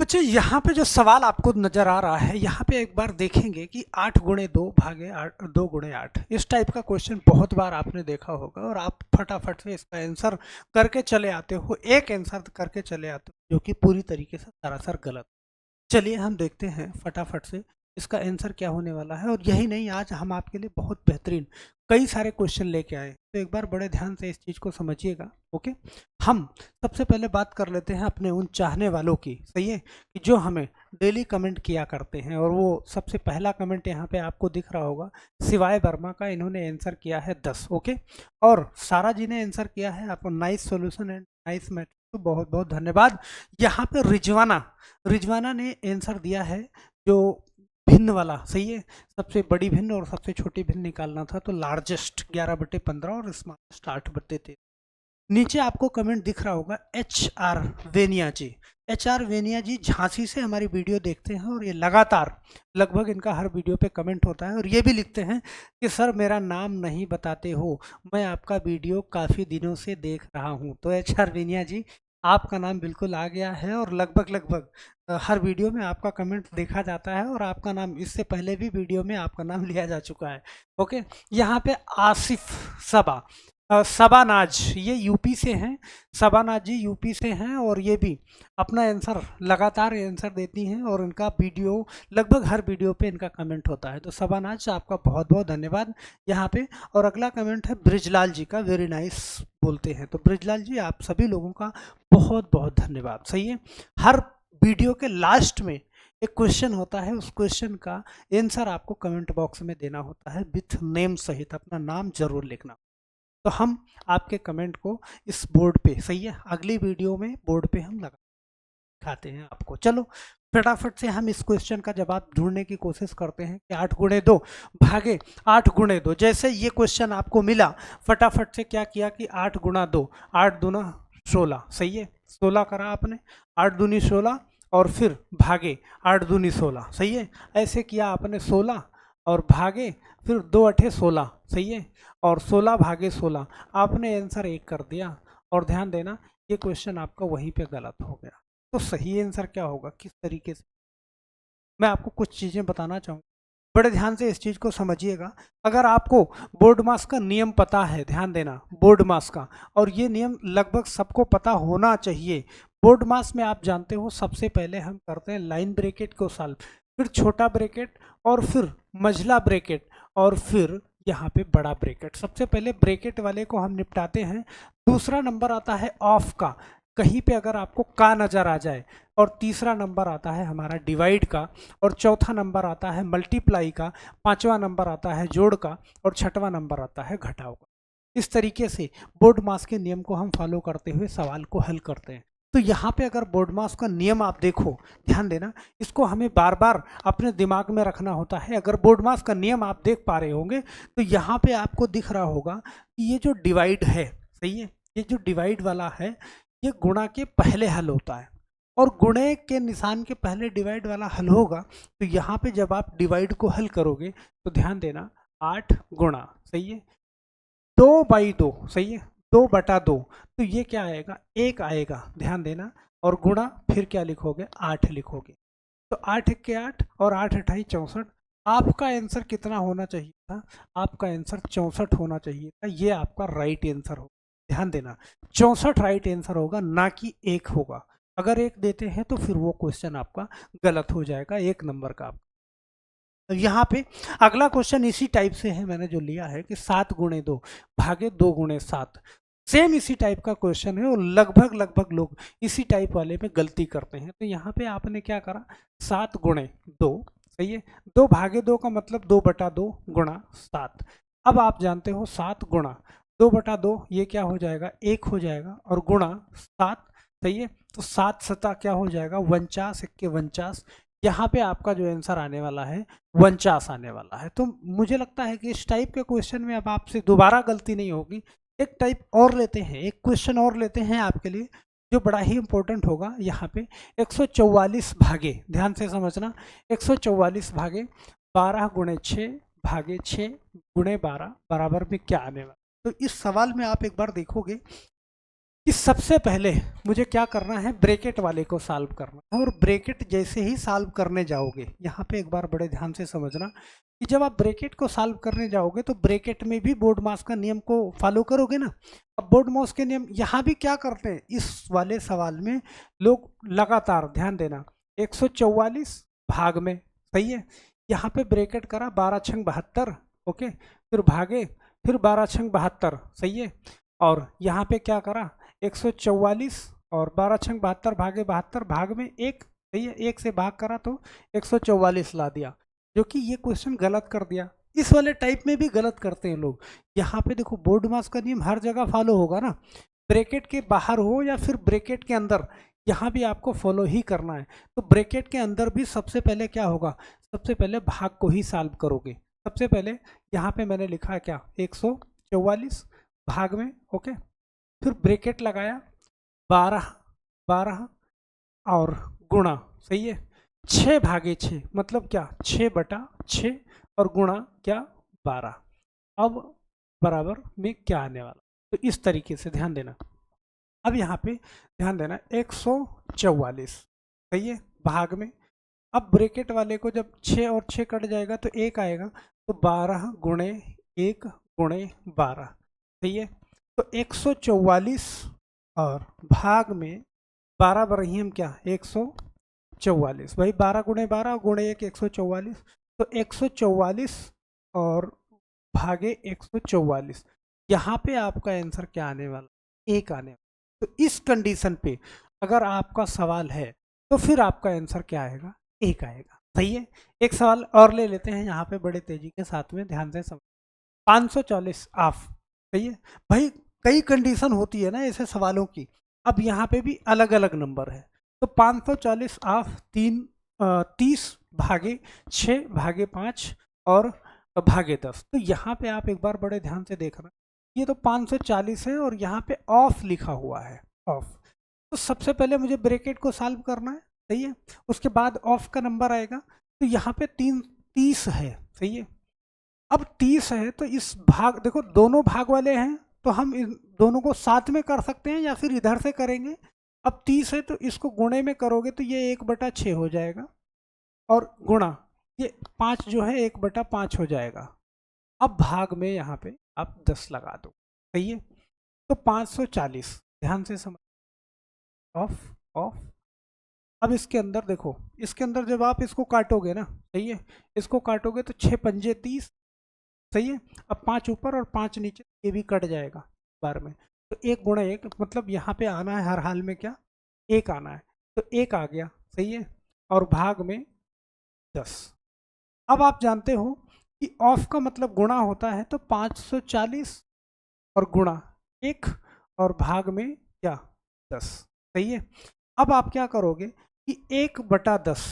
अच्छा, यहाँ पे जो सवाल आपको नज़र आ रहा है, यहाँ पे एक बार देखेंगे कि 8 गुणे 2 भागे 8 2 गुणे 8 इस टाइप का क्वेश्चन बहुत बार आपने देखा होगा और आप फटाफट से इसका आंसर करके चले आते हो, एक आंसर करके चले आते हो जो कि पूरी तरीके से सरासर गलत। चलिए हम देखते हैं फटाफट से इसका आंसर क्या होने वाला है। और यही नहीं, आज हम आपके लिए बहुत बेहतरीन कई सारे क्वेश्चन लेके आए, तो एक बार बड़े ध्यान से इस चीज़ को समझिएगा। ओके, हम सबसे पहले बात कर लेते हैं अपने उन चाहने वालों की, सही है, कि जो हमें डेली कमेंट किया करते हैं। और वो सबसे पहला कमेंट यहाँ पे आपको दिख रहा होगा, शिवाय वर्मा का। इन्होंने आंसर किया है 10। ओके, और सारा जी ने आंसर किया है आपको nice solution and nice math, तो बहुत बहुत धन्यवाद। यहाँ पे रिजवाना रिजवाना ने आंसर दिया है जो भिन्न वाला, सही है, सबसे बड़ी भिन्न और सबसे छोटी भिन्न निकालना था, तो लार्जेस्ट 11/15 और स्मॉलेस्ट 8/13। नीचे आपको कमेंट दिख रहा होगा HR वेनिया जी। HR वेनिया जी झांसी से हमारी वीडियो देखते हैं और ये लगातार लगभग इनका हर वीडियो पे कमेंट होता है और ये भी लिखते हैं कि सर मेरा नाम नहीं बताते हो, मैं आपका वीडियो काफ़ी दिनों से देख रहा हूँ। तो HR वेनिया जी, आपका नाम बिल्कुल आ गया है और लगभग लगभग हर वीडियो में आपका कमेंट देखा जाता है और आपका नाम इससे पहले भी वीडियो में आपका नाम लिया जा चुका है। ओके, यहाँ पे आसिफ सबा सबानाज, ये यूपी से हैं। सबानाज जी यूपी से हैं और ये भी अपना आंसर लगातार आंसर देती हैं और इनका वीडियो लगभग हर वीडियो पे इनका कमेंट होता है। तो सबानाज, आपका बहुत बहुत धन्यवाद यहाँ पे। और अगला कमेंट है ब्रिजलाल जी का, वेरी नाइस बोलते हैं। तो ब्रिजलाल जी, आप सभी लोगों का बहुत बहुत धन्यवाद। सही है, हर वीडियो के लास्ट में एक क्वेश्चन होता है, उस क्वेश्चन का आंसर आपको कमेंट बॉक्स में देना होता है विथ नेम सहित, अपना नाम जरूर लिखना। तो हम आपके कमेंट को इस बोर्ड पे, सही है, अगली वीडियो में बोर्ड पे हम लगा दिखाते हैं आपको। चलो फटाफट से हम इस क्वेश्चन का जवाब ढूंढने की कोशिश करते हैं कि 8 गुणे 2 भागे 8 गुणे 2। जैसे ये क्वेश्चन आपको मिला, फटाफट से क्या किया कि 8 गुणा 2, 8 दूना 16, सही है, 16 करा आपने, 8 दूनी 16 और फिर भागे 8 दूनी 16, सही है, ऐसे किया आपने 16 और भागे फिर 2 अठे 16, सही है, और 16 भागे 16 आपने आंसर 1 कर दिया। और ध्यान देना, ये क्वेश्चन आपका वहीं पे गलत हो गया। तो सही आंसर क्या होगा, किस तरीके से, मैं आपको कुछ चीज़ें बताना चाहूँगा, बड़े ध्यान से इस चीज़ को समझिएगा। अगर आपको बोर्ड मास का नियम पता है, ध्यान देना, बोर्ड मास का, और ये नियम लगभग सबको पता होना चाहिए। बोर्ड मास में आप जानते हो सबसे पहले हम करते हैं लाइन ब्रैकेट को सॉल्व, फिर छोटा ब्रैकेट और फिर मझला ब्रैकेट और फिर यहाँ पे बड़ा ब्रैकेट। सबसे पहले ब्रैकेट वाले को हम निपटाते हैं। दूसरा नंबर आता है ऑफ का, कहीं पे अगर आपको का नज़र आ जाए, और तीसरा नंबर आता है हमारा डिवाइड का, और चौथा नंबर आता है मल्टीप्लाई का, पांचवा नंबर आता है जोड़ का, और छठवां नंबर आता है घटाव का। इस तरीके से बोर्ड मास के नियम को हम फॉलो करते हुए सवाल को हल करते हैं। तो यहाँ पे अगर बोर्ड मास का नियम आप देखो, ध्यान देना, इसको हमें बार बार अपने दिमाग में रखना होता है। अगर बोर्ड मास का नियम आप देख पा रहे होंगे तो यहाँ पे आपको दिख रहा होगा कि ये जो डिवाइड है, सही है, ये जो डिवाइड वाला है ये गुणा के पहले हल होता है, और गुणे के निशान के पहले डिवाइड वाला हल होगा। तो यहाँ पे जब आप डिवाइड को हल करोगे तो ध्यान देना, 8 गुणा, सही है, 2/2, सही है, 2/2, तो ये क्या आएगा, 1 आएगा, ध्यान देना, और गुणा फिर क्या लिखोगे, 8 लिखोगे। तो 8 1 के 8 और 8 अठाई 64। आपका आंसर कितना होना चाहिए था, आपका आंसर 64 होना चाहिए था। ये आपका राइट आंसर होगा, ध्यान देना, 64 राइट आंसर होगा, ना कि 1 होगा। अगर 1 देते हैं तो फिर वो क्वेश्चन आपका गलत हो जाएगा, 1 नंबर का। यहाँ पे अगला क्वेश्चन इसी टाइप से है, मैंने जो लिया है कि 7 गुणे 2 भागे 2 गुणे 7, सेम इसी टाइप का क्वेश्चन है और लगभग लगभग लोग इसी टाइप वाले में गलती करते हैं। तो यहाँ पे आपने क्या करा, 7 गुणे 2, सही है, 2 भागे 2 का मतलब 2/2 गुणा 7। अब आप जानते हो 7 गुणा 2/2 ये क्या हो जाएगा, 1 हो जाएगा, और गुणा 7, सही है, तो 7 सता क्या हो जाएगा, 49, 1 के 49। यहाँ पे आपका जो आंसर आने वाला है 49 आने वाला है। तो मुझे लगता है कि इस टाइप के क्वेश्चन में अब आपसे दोबारा गलती नहीं होगी। एक टाइप और लेते हैं, एक क्वेश्चन और लेते हैं आपके लिए जो बड़ा ही इंपॉर्टेंट होगा। यहाँ पे 144 भागे, ध्यान से समझना, 144 भागे 12 गुणे 6 भागे 6 गुणे 12 बराबर में क्या आने वाला। तो इस सवाल में आप एक बार देखोगे कि सबसे पहले मुझे क्या करना है, ब्रैकेट वाले को सॉल्व करना है। और ब्रैकेट जैसे ही सॉल्व करने जाओगे, यहाँ पे एक बार बड़े ध्यान से समझना कि जब आप ब्रैकेट को सॉल्व करने जाओगे तो ब्रैकेट में भी बोर्डमास का नियम को फॉलो करोगे ना। अब बोर्डमास के नियम यहाँ भी क्या करते हैं, इस वाले सवाल में लोग लगातार, ध्यान देना, 144 भाग में, सही है, यहाँ पे ब्रैकेट करा 12 छंग 72, ओके, फिर भागे, फिर 12 छंग 72, सही है, और यहाँ पे क्या करा 144 और 12 छंग 72 भागे 72, भाग में एक, सही है, एक से भाग करा तो 144 ला दिया, जो कि ये क्वेश्चन गलत कर दिया। इस वाले टाइप में भी गलत करते हैं लोग। यहाँ पे देखो बोर्डमास का नियम हर जगह फॉलो होगा ना, ब्रैकेट के बाहर हो या फिर ब्रैकेट के अंदर, यहाँ भी आपको फॉलो ही करना है। तो ब्रैकेट के अंदर भी सबसे पहले क्या होगा, सबसे पहले भाग को ही सॉल्व करोगे। सबसे पहले यहाँ पे मैंने लिखा है क्या, 144 भाग में, ओके, फिर ब्रैकेट लगाया 12 12 और गुणा, सही है, 6 भागे 6 मतलब क्या 6/6 और गुणा क्या 12, अब बराबर में क्या आने वाला। तो इस तरीके से ध्यान देना। अब यहाँ पे ध्यान देना 144, सही है, भाग में, अब ब्रैकेट वाले को जब 6 और 6 कट जाएगा तो 1 आएगा, तो 12 गुणे 1 गुणे 12, सही है, तो 144 और भाग में 12 बरहिम क्या 144, भाई 12 गुणे 12 गुणे 1 144, तो 144 और भागे 144, यहाँ पे आपका आंसर क्या आने वाला, 1 आने वाला। तो इस कंडीशन पे अगर आपका सवाल है तो फिर आपका आंसर क्या आएगा, 1 आएगा, सही है। एक सवाल और ले लेते हैं यहाँ पे बड़े तेजी के साथ में, ध्यान से समझ, 540 ऑफ, सही है भाई, कई कंडीशन होती है ना ऐसे सवालों की। अब यहाँ पे भी अलग अलग नंबर है, तो 540 ऑफ 30 भागे 6 भागे 5 और भागे 10, तो यहाँ पे आप एक बार बड़े ध्यान से देखना, ये तो 540 है और यहाँ पे ऑफ लिखा हुआ है, ऑफ, तो सबसे पहले मुझे ब्रैकेट को सॉल्व करना है, सही है, उसके बाद ऑफ का नंबर आएगा, तो यहाँ पे 30 है, सही है। अब 30 है तो इस भाग, देखो दोनों भाग वाले हैं तो हम इन दोनों को साथ में कर सकते हैं या फिर इधर से करेंगे। अब 30 है तो इसको गुणे में करोगे तो ये 1/6 हो जाएगा, और गुणा ये 5 जो है 1/5 हो जाएगा। अब भाग में यहाँ पे आप 10 लगा दो, सही है, तो 540, ध्यान से समझ, ऑफ ऑफ। अब इसके अंदर देखो, इसके अंदर जब आप इसको काटोगे ना, सही है, इसको काटोगे तो 6 पंजे 30, सही है, अब 5 ऊपर और 5 नीचे, ये भी कट जाएगा बार में, तो 1 गुणा 1 मतलब यहाँ पे आना है हर हाल में क्या, 1 आना है, तो 1 आ गया, सही है, और भाग में 10। अब आप जानते हो कि ऑफ का मतलब गुणा होता है, तो 540 और गुणा 1 और भाग में क्या 10, सही है। अब आप क्या करोगे कि 1/10,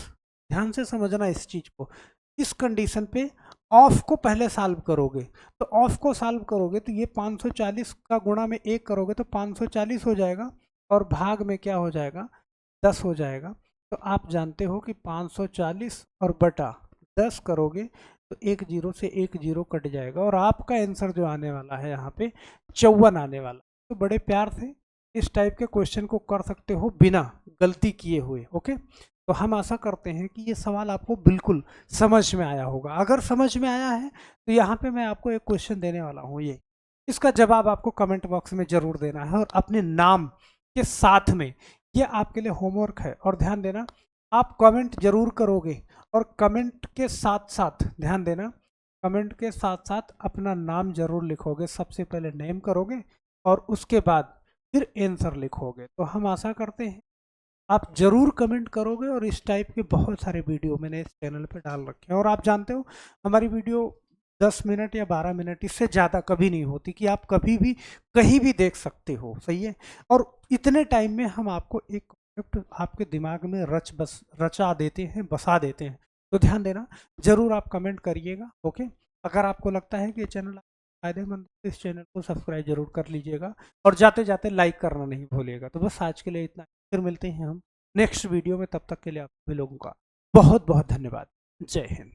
ध्यान से समझना इस चीज को, इस कंडीशन पे ऑफ को पहले सॉल्व करोगे, तो ऑफ को सॉल्व करोगे तो ये 540 का गुणा में 1 करोगे तो 540 हो जाएगा, और भाग में क्या हो जाएगा 10 हो जाएगा। तो आप जानते हो कि 540 और बटा 10 करोगे तो 1 0 से 1 0 कट जाएगा, और आपका आंसर जो आने वाला है यहाँ पे 54 आने वाला। तो बड़े प्यार से इस टाइप के क्वेश्चन को कर सकते हो बिना गलती किए हुए, ओके। तो हम आशा करते हैं कि ये सवाल आपको बिल्कुल समझ में आया होगा। अगर समझ में आया है तो यहाँ पे मैं आपको एक क्वेश्चन देने वाला हूँ, ये इसका जवाब आपको कमेंट बॉक्स में जरूर देना है, और अपने नाम के साथ में, ये आपके लिए होमवर्क है। और ध्यान देना, आप कमेंट जरूर करोगे, और कमेंट के साथ साथ ध्यान देना, कमेंट के साथ साथ अपना नाम जरूर लिखोगे। सबसे पहले नेम करोगे और उसके बाद फिर आंसर लिखोगे। तो हम आशा करते हैं आप जरूर कमेंट करोगे, और इस टाइप के बहुत सारे वीडियो मैंने इस चैनल पे डाल रखे हैं। और आप जानते हो हमारी वीडियो 10 मिनट या 12 मिनट, इससे ज़्यादा कभी नहीं होती, कि आप कभी भी कहीं भी देख सकते हो, सही है। और इतने टाइम में हम आपको एक कॉन्सेप्ट आपके दिमाग में रचा देते हैं, बसा देते हैं। तो ध्यान देना, जरूर आप कमेंट करिएगा, ओके। अगर आपको लगता है कि ये चैनल फायदेमंद, इस चैनल को सब्सक्राइब जरूर कर लीजिएगा, और जाते जाते लाइक करना नहीं भूलिएगा। तो बस आज के लिए इतना, फिर मिलते हैं हम नेक्स्ट वीडियो में, तब तक के लिए आप सभी लोगों का बहुत बहुत धन्यवाद। जय हिंद।